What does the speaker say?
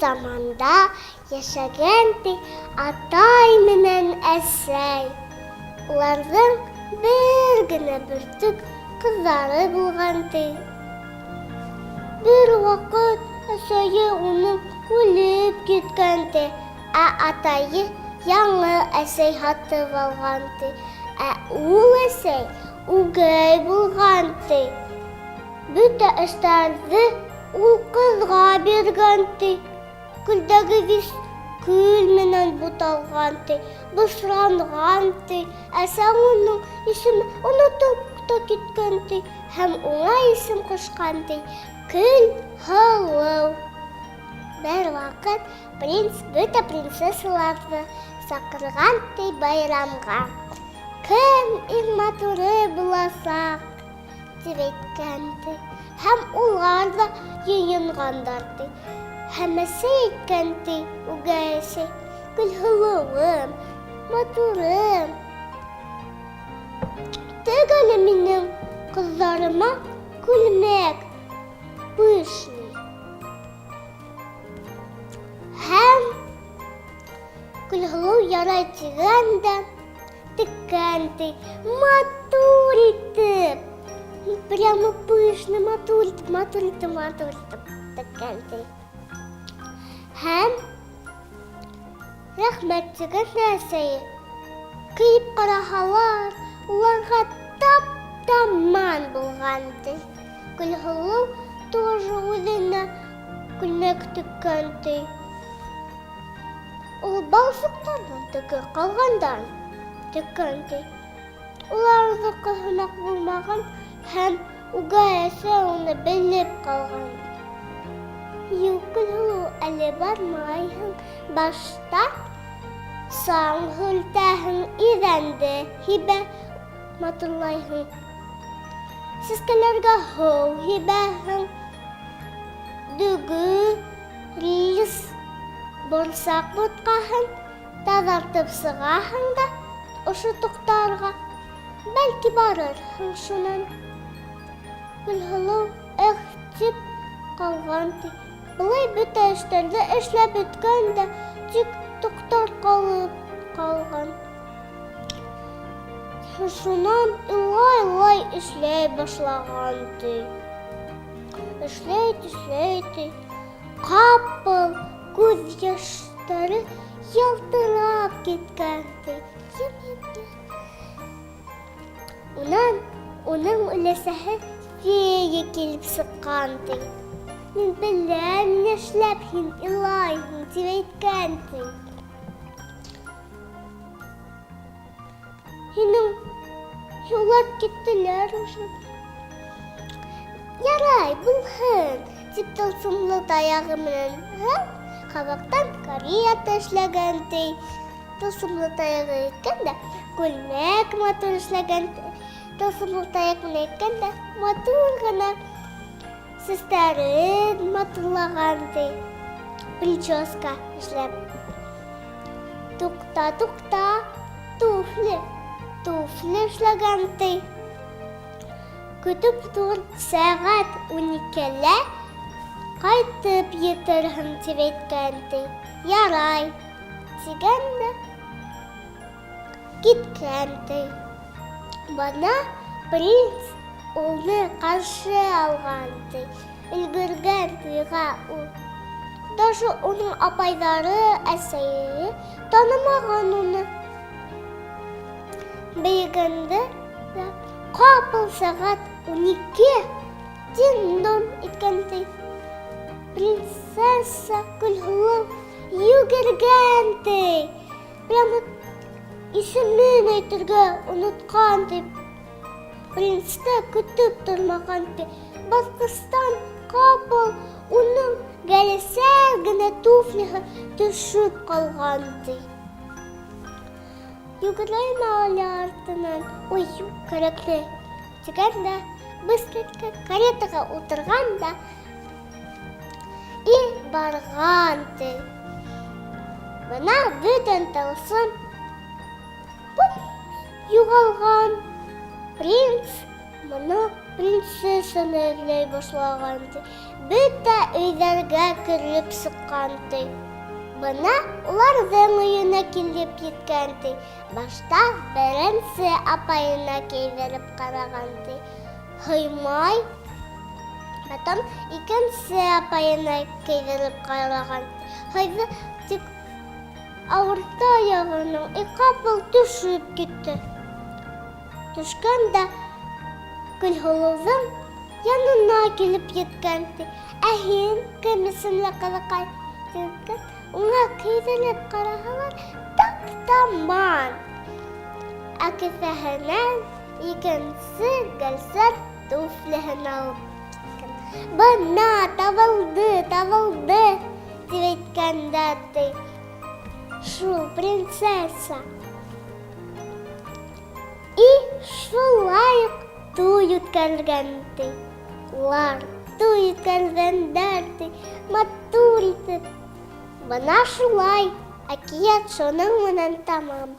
заманда яшәгән ди атай менән әсәй. Уларның бер генә бөртек кызлары булган ди. Бер вакыт әсәе уның үлеп киткән ди, ә атайы яңа әсәй һатып алган ди. Ә ул әсәй үгәй булган ди. Бөтә эшләрне ул кызга биргән ди. Күлдәге вис күл менән буталган ди, бысранган ди. Әсә уның исемен онытып та киткән ди, һәм уңа исем кушкан ди Көлһылыу. Бер вакыт принц бөтә принцессаларны сакырган ди байрамга. Кем иң матуры буласак дип әйткән ди. Һәм улар да йыйынгандар ди. Һәммәсе әйткән ди үгәй әсәй: Көлһылыуым, матурым, тегеле минем кызларыма күлмәк пышный. Һәм Көлһылыу ярай тигән дә теккән ди, матур итеп. Прямо пышный, матур итеп теккән ди. Һәм рәхмәт тигән әсәе. Кыйып караһалар, уларга тап-таман булган ди. Көлһылыу тоже үҙенә күлмәк теккән ди. Ул балсыҡтарҙан теге ҡалғандан теккән ди. Уларҙыҡы һымаҡ булмаған һәм үгәй әсәй уны белеп ҡалған. Юҡ, Көлһылыу, әле бармайһың. Башта саң һөртәһең, иҙәнде һибә матурлайһың. Сәскәләргә һыу һибәһең. Дөгө, рис, борсаҡ бутҡаһын таҙартып сығаһың да ошо туҡтарға. Бәлки барырһың шунан. Көлһылыу «Эх» тип ҡалған ди. Былай бөтә эштәрҙе эшләп бөткән дә, тик туҡтар ҡалып ҡалған. Шунан илай эшләй башлаған ди. Эшләй ди. Ҡапыл күҙ йәштәре ялтырап киткән ди. Унан уның өләсәһе фея килеп сыҡҡан ди. Мин беләм, нишләп һин илайһың тип әйткән ди. Улар киттеләр уже. Ярай, булһын, тип тылсымлы таяғы менән ҡабаҡтан карета эшләгән ди. Тылсымлы таяғы иткәндә күлмәк матур эшләгән. Тылсымлы таяҡ менән иткәндә матур ғына сәстәрен матурлаған ди. Прическа эшләп. Туҡта, туфли эшләгән ди. Көтөп тор, сәғәт 12-лә ҡайтып етерһең тип әйткән ди. Ярай, тигән дә киткән ди. Бына принц уны ҡаршы алған ди. Өлгөргән туйға ул. Даже уның апайҙары, әсәйе танымаған уны. Бейегәндә ҡапыл сәғәт 12 дин-дон иткән ди. Принцесса Көлһылыу йүгергән ди. Прямо исемен әйтергә онотҡан ди. Принцты көтөп тормаған ди. Баҫҡыстан ҡапыл уның гәләсәл генә туфлиһы төшөп ҡалған ди. Йүгерәйем әле артынан. Ой, кәрәкле. Тигән дә быстренько каретаға ултырған да и барған ди. Бына бөтен тылсым юғалған. Принц мұны принцессаны эзләй башлаган, ди. Бөтә өйҙәргә кереп сыҡҡан, ди. Бына уларҙың өйөнә килеп еткән, ди. Башта беренсе апайына кейҙереп ҡараған, ди. Һыймай. Потом икенсе апайына кейҙереп ҡараған. Һыйҙы, тик ауырта аяғының ҡапыл төшөп китте. Төшкәндә Гөлһылыуҙың янына килеп еткән, ди. Ә һин кем исемле ҡыҙыҡай? Тигән. Уға кейҙереп ҡараһалар, таптаман. Ә кеҫәһенән икенсе гәлсәр туфлиһын алып киткән. Бына табылды, табылды, тип әйткәндәр, ди. Шул принцесса. И шулай уҡ туй үткәрелгән, ди. Улар туй үткәргәндәр, ди. Матур итеп. Бына шулай. Әкиәт шуның менән тамам.